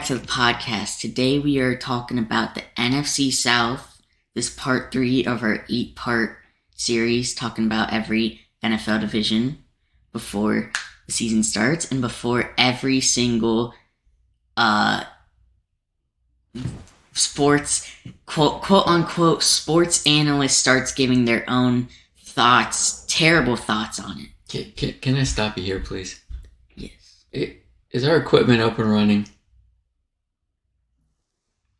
back to the podcast. Today we are talking about the NFC South. This part 3 of our 8-part series, talking about every NFL division before the season starts and before every single sports, quote unquote, sports analyst starts giving their own thoughts, terrible thoughts on it. Can I stop you here, please? Yes. Is our equipment up and running?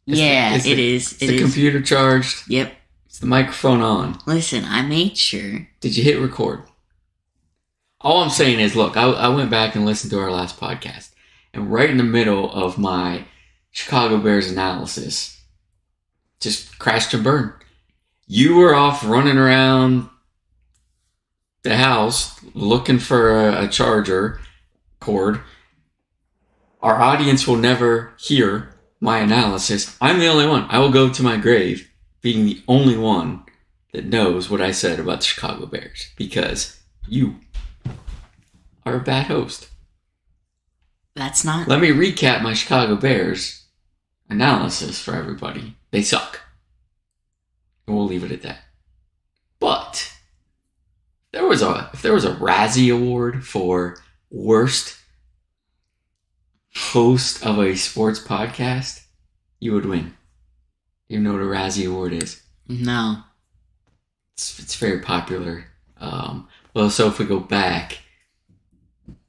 It is. Is the computer charged? Yep. Is the microphone on? Listen, I made sure. Did you hit record? All I'm saying is, look, I went back and listened to our last podcast, and right in the middle of my Chicago Bears analysis, just crashed and burned. You were off running around the house looking for a charger cord. Our audience will never hear my analysis. I'm the only one. I will go to my grave being the only one that knows what I said about the Chicago Bears, because you are a bad host. That's not... Let me recap my Chicago Bears analysis for everybody. They suck. And we'll leave it at that. But if there was a Razzie Award for worst host of a sports podcast, you would win. You know what a Razzie Award is? No. It's very popular. So if we go back,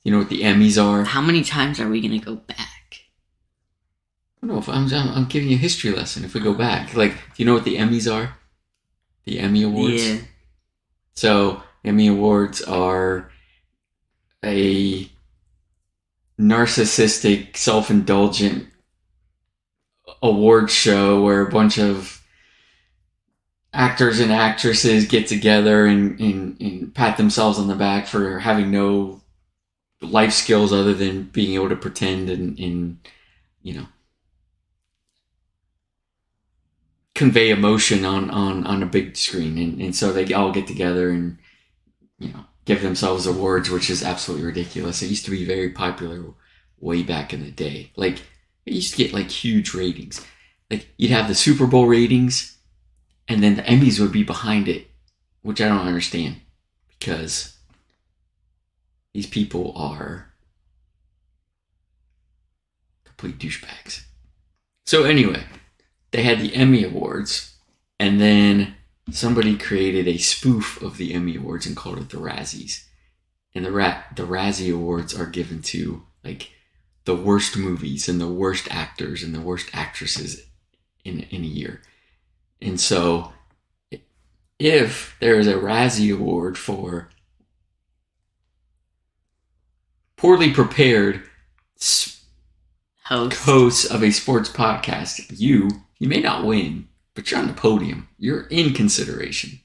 you know what the Emmys are? How many times are we going to go back? I don't know if I'm giving you a history lesson. If we go back, do you know what the Emmys are? The Emmy Awards? Yeah. So Emmy Awards are a narcissistic, self-indulgent award show where a bunch of actors and actresses get together and pat themselves on the back for having no life skills other than being able to pretend and convey emotion on a big screen. And so they all get together and, give themselves awards, which is absolutely ridiculous. It used to be very popular way back in the day. It used to get huge ratings. You'd have the Super Bowl ratings and then the Emmys would be behind it, which I don't understand, because these people are complete douchebags. So anyway, they had the Emmy Awards, and then somebody created a spoof of the Emmy Awards and called it the Razzies. And the Razzie Awards are given to the worst movies and the worst actors and the worst actresses in a year. And so if there is a Razzie Award for poorly prepared hosts of a sports podcast, you may not win, but you're on the podium. You're in consideration.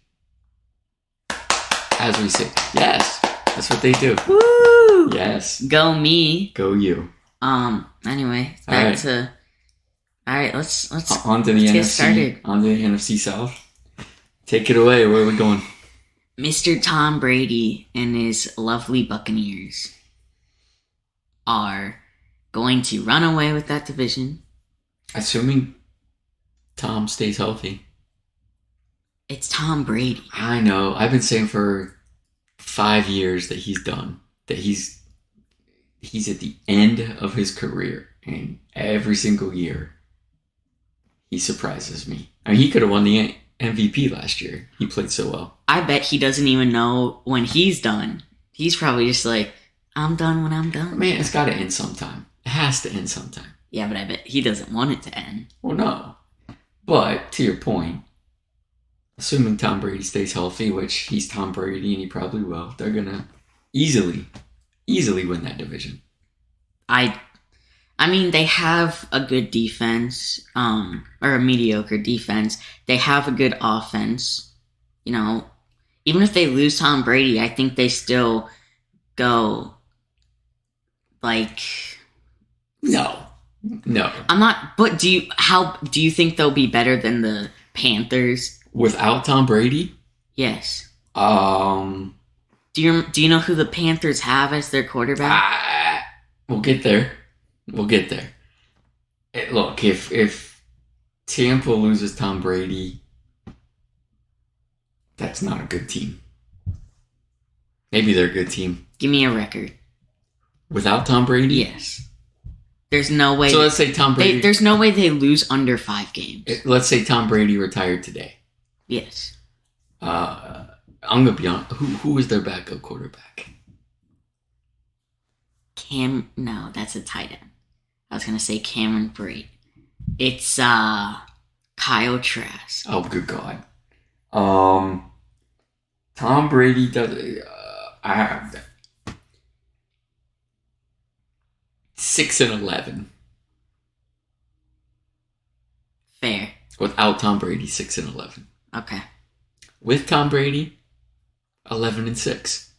As we say, yes, that's what they do. Woo! Yes. Go me. Go you. Anyway, let's on to the NFC. Get started. On to the NFC South. Take it away. Where are we going? Mr. Tom Brady and his lovely Buccaneers are going to run away with that division. Assuming Tom stays healthy. It's Tom Brady. I know. I've been saying for 5 years that he's done. That he's at the end of his career. And every single year, he surprises me. I mean, he could have won the MVP last year. He played so well. I bet he doesn't even know when he's done. He's probably just like, I'm done when I'm done. Man, it's got to end sometime. It has to end sometime. Yeah, but I bet he doesn't want it to end. Well, no. But, to your point, assuming Tom Brady stays healthy, which he's Tom Brady and he probably will, they're going to easily win that division. I mean, they have a good defense, or a mediocre defense. They have a good offense. Even if they lose Tom Brady, I think they still go, No. I'm not, but do you think they'll be better than the Panthers? Without Tom Brady? Yes. Do you know who the Panthers have as their quarterback? We'll get there. Look, if Tampa loses Tom Brady, that's not a good team. Maybe they're a good team. Give me a record. Without Tom Brady? Yes. There's no way. So let's say Tom Brady. There's no way they lose under 5 games. Let's say Tom Brady retired today. Yes. I'm gonna be honest. Who is their backup quarterback? No, that's a tight end. I was gonna say Cameron Brate. It's Kyle Trask. Oh, good God. Tom Brady does. I have 6-11 Fair. without Tom Brady. 6-11 Okay. with Tom Brady. 11-6.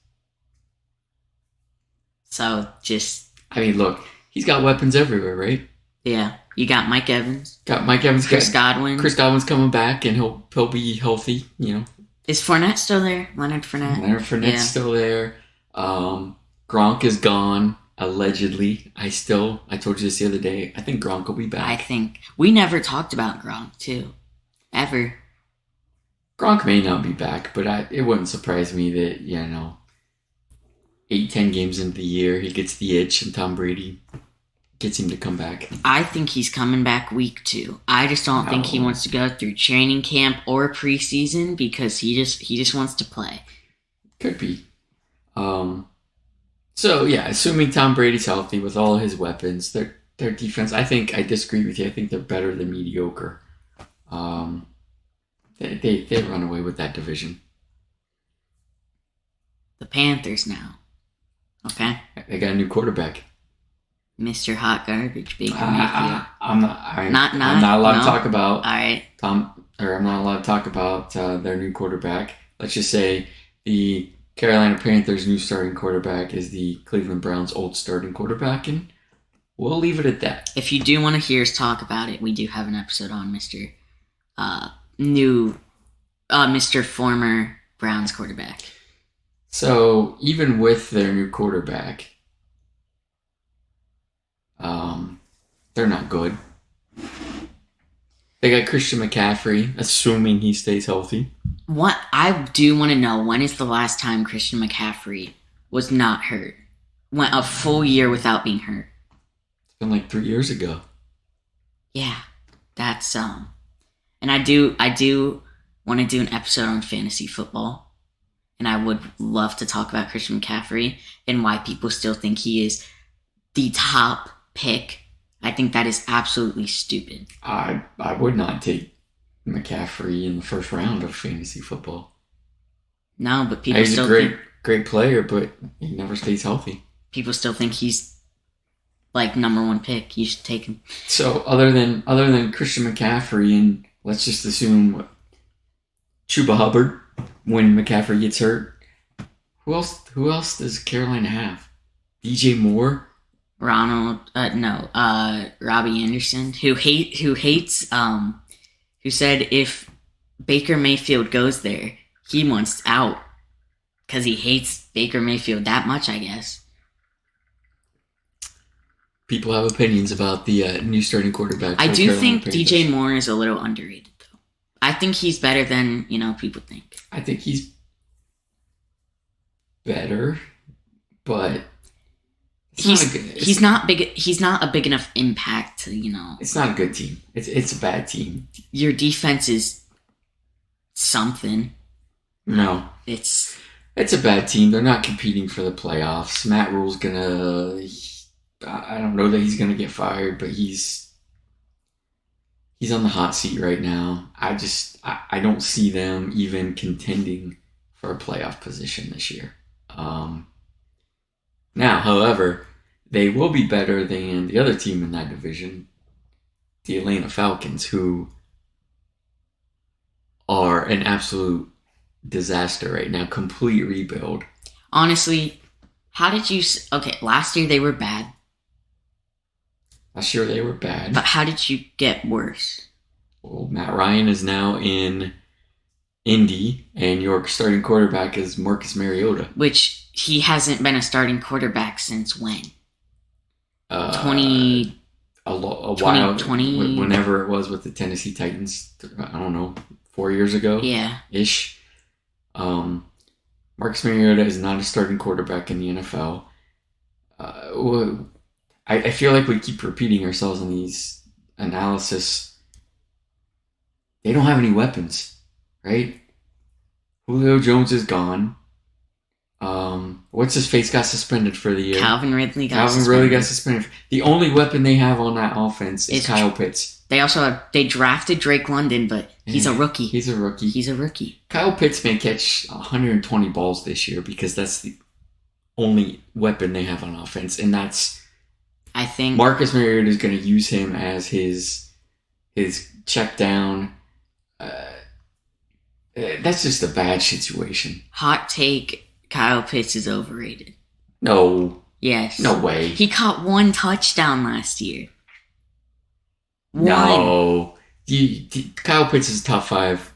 So just I mean, look, he's got weapons everywhere, right? yeah. You got Mike Evans. Got Mike Evans. Chris Godwin. Chris Godwin's coming back, and he'll be healthy. You know. Is Fournette still there? Leonard Fournette. Leonard Fournette's still there. Gronk is gone, allegedly. I told you this the other day. I think Gronk will be back. I think we never talked about Gronk too, ever. Gronk may not be back, but it wouldn't surprise me that 8-10 games into the year he gets the itch, and Tom Brady gets him to come back. I think he's coming back week 2. I just don't think he wants to go through training camp or preseason because he just wants to play. Could be. So yeah, assuming Tom Brady's healthy with all his weapons, their defense, I disagree with you. I think they're better than mediocre. They run away with that division. The Panthers now. Okay. They got a new quarterback. Mr. Hot Garbage, Baker Mayfield. I'm not allowed to talk about All right. I'm not allowed to talk about their new quarterback. Let's just say the Carolina Panthers' new starting quarterback is the Cleveland Browns' old starting quarterback, and we'll leave it at that. If you do want to hear us talk about it, we do have an episode on Mr. Former Browns quarterback. So even with their new quarterback, they're not good. They got Christian McCaffrey, assuming he stays healthy. What I do want to know, when is the last time Christian McCaffrey was not hurt? Went a full year without being hurt. It's been like 3 years ago. Yeah, that's and I do want to do an episode on fantasy football, and I would love to talk about Christian McCaffrey and why people still think he is the top pick. I think that is absolutely stupid. I would not take McCaffrey in the first round of fantasy football. No, but people he's still a great player, but he never stays healthy. People still think he's like number 1 pick. You should take him. So other than Christian McCaffrey, and let's just assume Chuba Hubbard when McCaffrey gets hurt, who else does Carolina have? DJ Moore? Robbie Anderson, who said if Baker Mayfield goes there, he wants out because he hates Baker Mayfield that much, I guess. People have opinions about the new starting quarterback. I do Carolina think Panthers. DJ Moore is a little underrated, though. I think he's better than people think. I think he's better, but he's not big. He's not a big enough impact to It's not a good team. It's a bad team. Your defense is something. No, it's a bad team. They're not competing for the playoffs. Matt Rule's gonna. I don't know that he's gonna get fired, but he's on the hot seat right now. I don't see them even contending for a playoff position this year. Now, however, they will be better than the other team in that division, the Atlanta Falcons, who are an absolute disaster right now. Complete rebuild. Honestly, how did you... Okay, last year they were bad. Last year they were bad. But how did you get worse? Well, Matt Ryan is now in Indy, and your starting quarterback is Marcus Mariota. Which he hasn't been a starting quarterback since when? 20... a 20, while, 20 whenever it was with the Tennessee Titans. I don't know, 4 years ago. Yeah. Ish. Marcus Mariota is not a starting quarterback in the NFL. I feel like we keep repeating ourselves in these analysis. They don't have any weapons, right? Julio Jones is gone. What's his face got suspended for the year? Calvin Ridley got suspended. The only weapon they have on that offense is Kyle Pitts. They drafted Drake London, but he's a rookie. He's a rookie. Kyle Pitts may catch 120 balls this year because that's the only weapon they have on offense, and that's, I think, Marcus Mariota is going to use him as his check down. That's just a bad situation. Hot take: Kyle Pitts is overrated. No. Yes. No way. He caught 1 touchdown last year. No. Kyle Pitts is top 5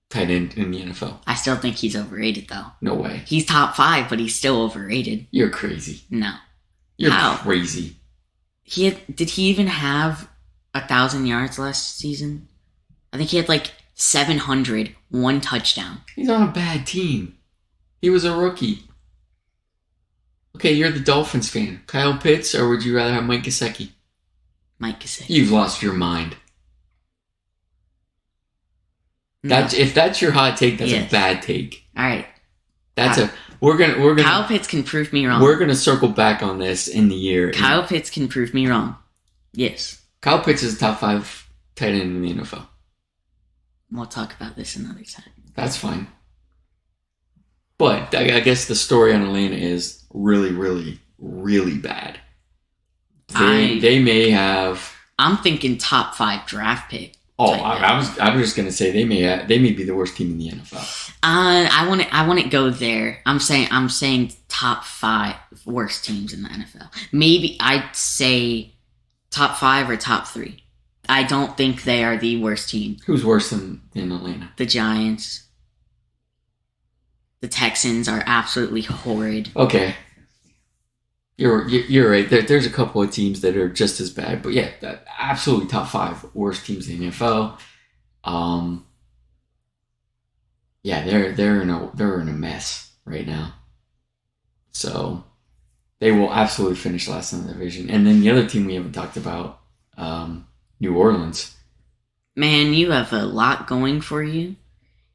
tight end in the NFL. I still think he's overrated, though. No way. He's top 5, but he's still overrated. You're crazy. No. You're crazy. Did he even have 1,000 yards last season? I think he had like 700, 1 touchdown. He's on a bad team. He was a rookie. Okay, you're the Dolphins fan. Kyle Pitts, or would you rather have Mike Gesicki? Mike Gesicki. You've lost your mind. No. If that's your hot take, that's a bad take. All right. We're gonna Kyle Pitts can prove me wrong. We're gonna circle back on this in the year. Kyle Pitts can prove me wrong. Yes. Kyle Pitts is top 5 tight end in the NFL. We'll talk about this another time. That's fine. But I guess the story on Atlanta is really, really, really bad. They may have. I'm thinking top 5 draft pick. Oh, I was just gonna say they may be the worst team in the NFL. I want to go there. I'm saying top 5 worst teams in the NFL. Maybe I'd say top 5 or top 3. I don't think they are the worst team. Who's worse than Atlanta? The Giants. The Texans are absolutely horrid. Okay. You're right. There's a couple of teams that are just as bad, but yeah, absolutely top 5 worst teams in the NFL. Yeah, they're in a mess right now. So they will absolutely finish last in the division. And then the other team we haven't talked about, New Orleans. Man, you have a lot going for you.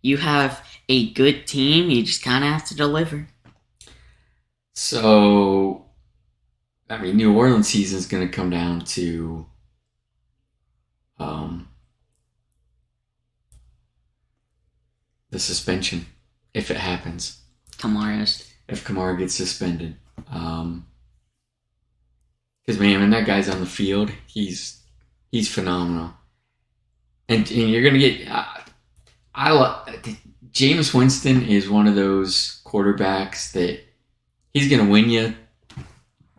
You have a good team. You just kind of have to deliver. So, I mean, New Orleans season is going to come down to the suspension, if it happens. If Kamara gets suspended. Because, man, when that guy's on the field, he's phenomenal. And you're going to get... Jameis Winston is one of those quarterbacks that he's going to win you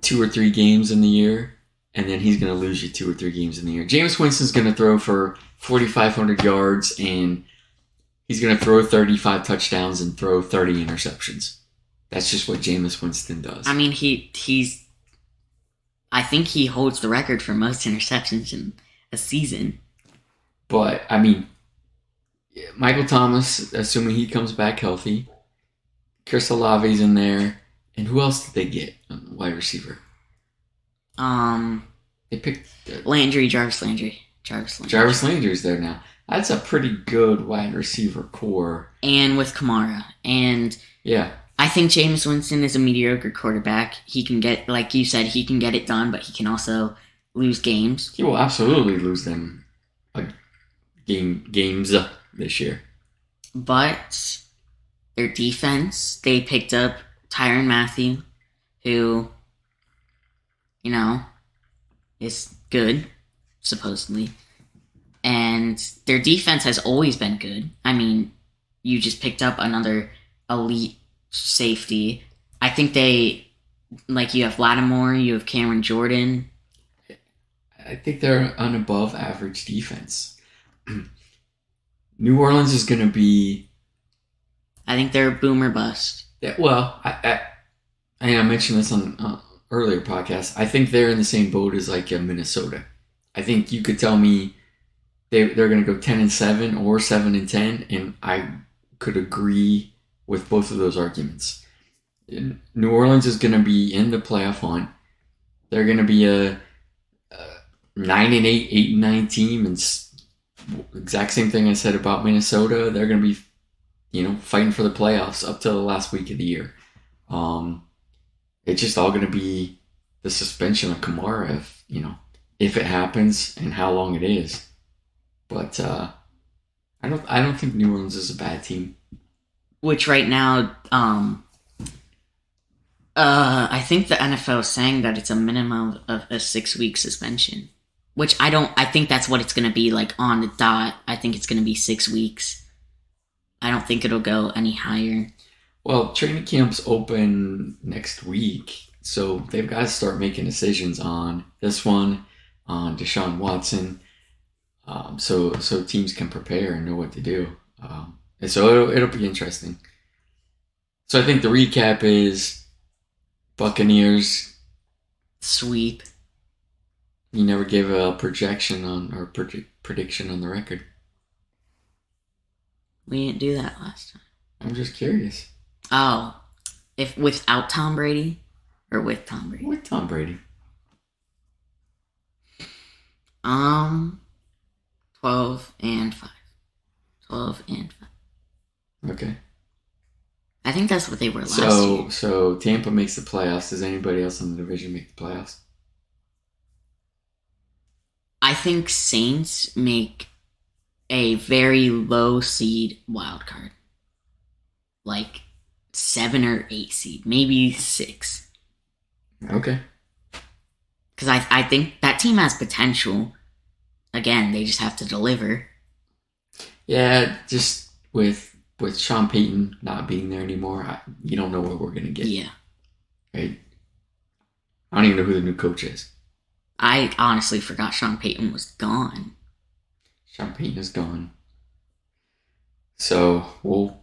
2 or 3 games in the year, and then he's going to lose you 2 or 3 games in the year. Jameis Winston's going to throw for 4,500 yards, and he's going to throw 35 touchdowns and throw 30 interceptions. That's just what Jameis Winston does. I mean, he's... I think he holds the record for most interceptions in a season. But, I mean, Michael Thomas, assuming he comes back healthy. Chris Olave's in there. And who else did they get? Wide receiver. They picked... Jarvis Landry. Jarvis Landry's there now. That's a pretty good wide receiver core. And with Kamara. And... Yeah. I think Jameis Winston is a mediocre quarterback. He can get, like you said, he can get it done, but he can also lose games. He will absolutely lose them games this year. But their defense, they picked up Tyrann Mathieu, who, is good, supposedly. And their defense has always been good. I mean, you just picked up another elite safety. I think you have Lattimore, you have Cameron Jordan. I think they're an above average defense. New Orleans is going to be... I think they're boom or bust. Yeah, well, I mentioned this on earlier podcasts. I think they're in the same boat as like Minnesota. I think you could tell me they're going to go 10-7 or 7-10, and I could agree with both of those arguments. New Orleans is going to be in the playoff hunt. They're going to be a 9-8, 8-9 team, and exact same thing I said about Minnesota. They're going to be, fighting for the playoffs up to the last week of the year. It's just all going to be the suspension of Kamara, if it happens and how long it is. But I don't think New Orleans is a bad team. Which right now, I think the NFL is saying that it's a minimum of a 6-week suspension. Which I think that's what it's going to be, like, on the dot. I think it's going to be 6 weeks. I don't think it'll go any higher. Well, training camps open next week, so they've got to start making decisions on this one, on Deshaun Watson, so teams can prepare and know what to do. And so it'll be interesting. So I think the recap is Buccaneers sweep. You never gave a projection or prediction on the record. We didn't do that last time. I'm just curious. Oh, if without Tom Brady or with Tom Brady? With Tom Brady. 12-5. 12-5. Okay. I think that's what they were last year. So Tampa makes the playoffs. Does anybody else in the division make the playoffs? I think Saints make a very low seed wild card. Like 7 or 8 seed. Maybe 6. Okay. Because I think that team has potential. Again, they just have to deliver. Yeah, just with Sean Payton not being there anymore, you don't know what we're going to get. Yeah. Right? I don't even know who the new coach is. I honestly forgot Sean Payton was gone. Sean Payton is gone. So we'll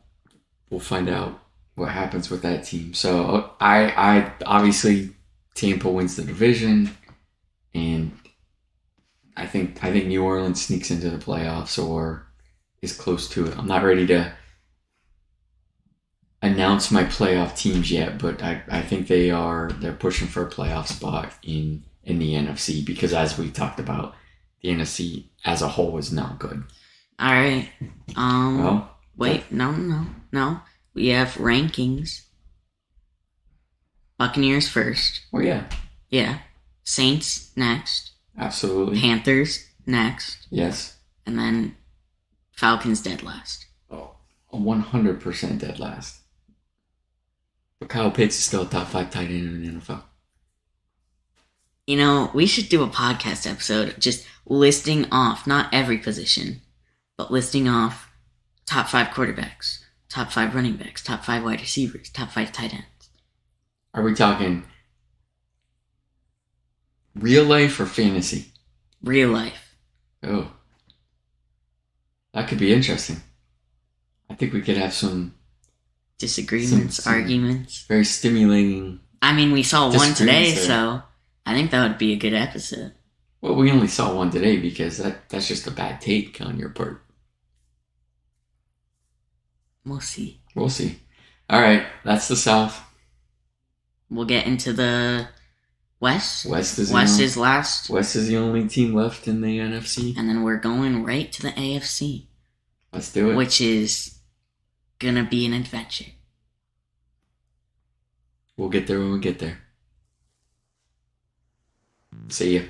find out what happens with that team. So I obviously Tampa wins the division, and I think New Orleans sneaks into the playoffs or is close to it. I'm not ready to announce my playoff teams yet, but I think they're pushing for a playoff spot in the NFC, because as we talked about, the NFC as a whole is not good. All right. Wait, no. We have rankings. Buccaneers first. Oh yeah. Yeah. Saints next. Absolutely. Panthers next. Yes. And then Falcons dead last. Oh, 100% dead last. But Kyle Pitts is still a top 5 tight end in the NFL. We should do a podcast episode just listing off, not every position, but listing off top 5 quarterbacks, top 5 running backs, top 5 wide receivers, top 5 tight ends. Are we talking real life or fantasy? Real life. Oh. That could be interesting. I think we could have some disagreements, arguments. Very stimulating. I mean, we saw one today, so I think that would be a good episode. Well, we only saw one today because that's just a bad take on your part. We'll see. All right, that's the South. We'll get into the West. West is last. West is the only team left in the NFC. And then we're going right to the AFC. Let's do it. Which is gonna be an adventure. We'll get there when we get there. See ya.